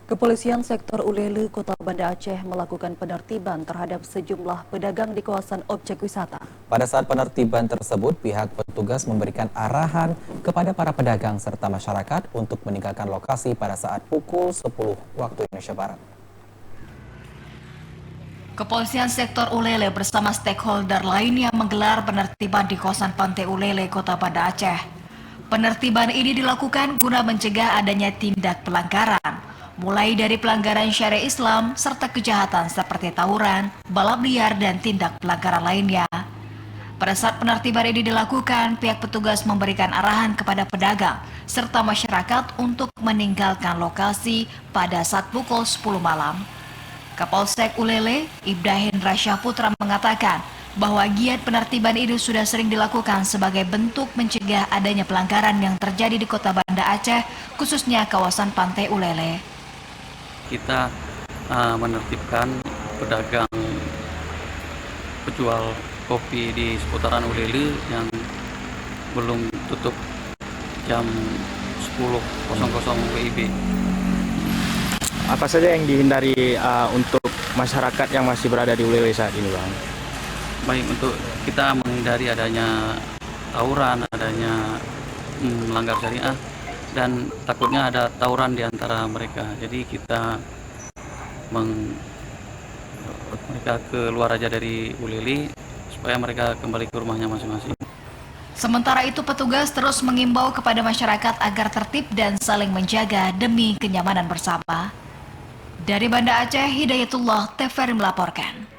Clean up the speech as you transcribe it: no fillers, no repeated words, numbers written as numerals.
Kepolisian sektor Ulele, Kota Banda Aceh melakukan penertiban terhadap sejumlah pedagang di kawasan objek wisata. Pada saat penertiban tersebut, pihak petugas memberikan arahan kepada para pedagang serta masyarakat untuk meninggalkan lokasi pada saat pukul 10 waktu Indonesia Barat. Kepolisian sektor Ulele bersama stakeholder lainnya menggelar penertiban di kawasan Pantai Ulele, Kota Banda Aceh. Penertiban ini dilakukan guna mencegah adanya tindak pelanggaran, mulai dari pelanggaran syariat Islam serta kejahatan seperti tawuran, balap liar, dan tindak pelanggaran lainnya. Pada saat penertiban ini dilakukan, pihak petugas memberikan arahan kepada pedagang serta masyarakat untuk meninggalkan lokasi pada saat pukul 10 malam. Kapolsek Ulele, Ibda Hendra Syahputra mengatakan bahwa giat penertiban itu sudah sering dilakukan sebagai bentuk mencegah adanya pelanggaran yang terjadi di Kota Banda Aceh, khususnya kawasan Pantai Ulele. Kita menertibkan pedagang penjual kopi di seputaran Ulele yang belum tutup jam 10.00 WIB. Apa saja yang dihindari untuk masyarakat yang masih berada di Ulele saat ini, Bang? Baik, untuk kita menghindari adanya tawuran, adanya melanggar syariah, dan takutnya ada tawuran di antara mereka. Jadi kita mereka keluar aja dari Ulele supaya mereka kembali ke rumahnya masing-masing. Sementara itu petugas terus mengimbau kepada masyarakat agar tertib dan saling menjaga demi kenyamanan bersama. Dari Banda Aceh, Hidayatullah Teferi melaporkan.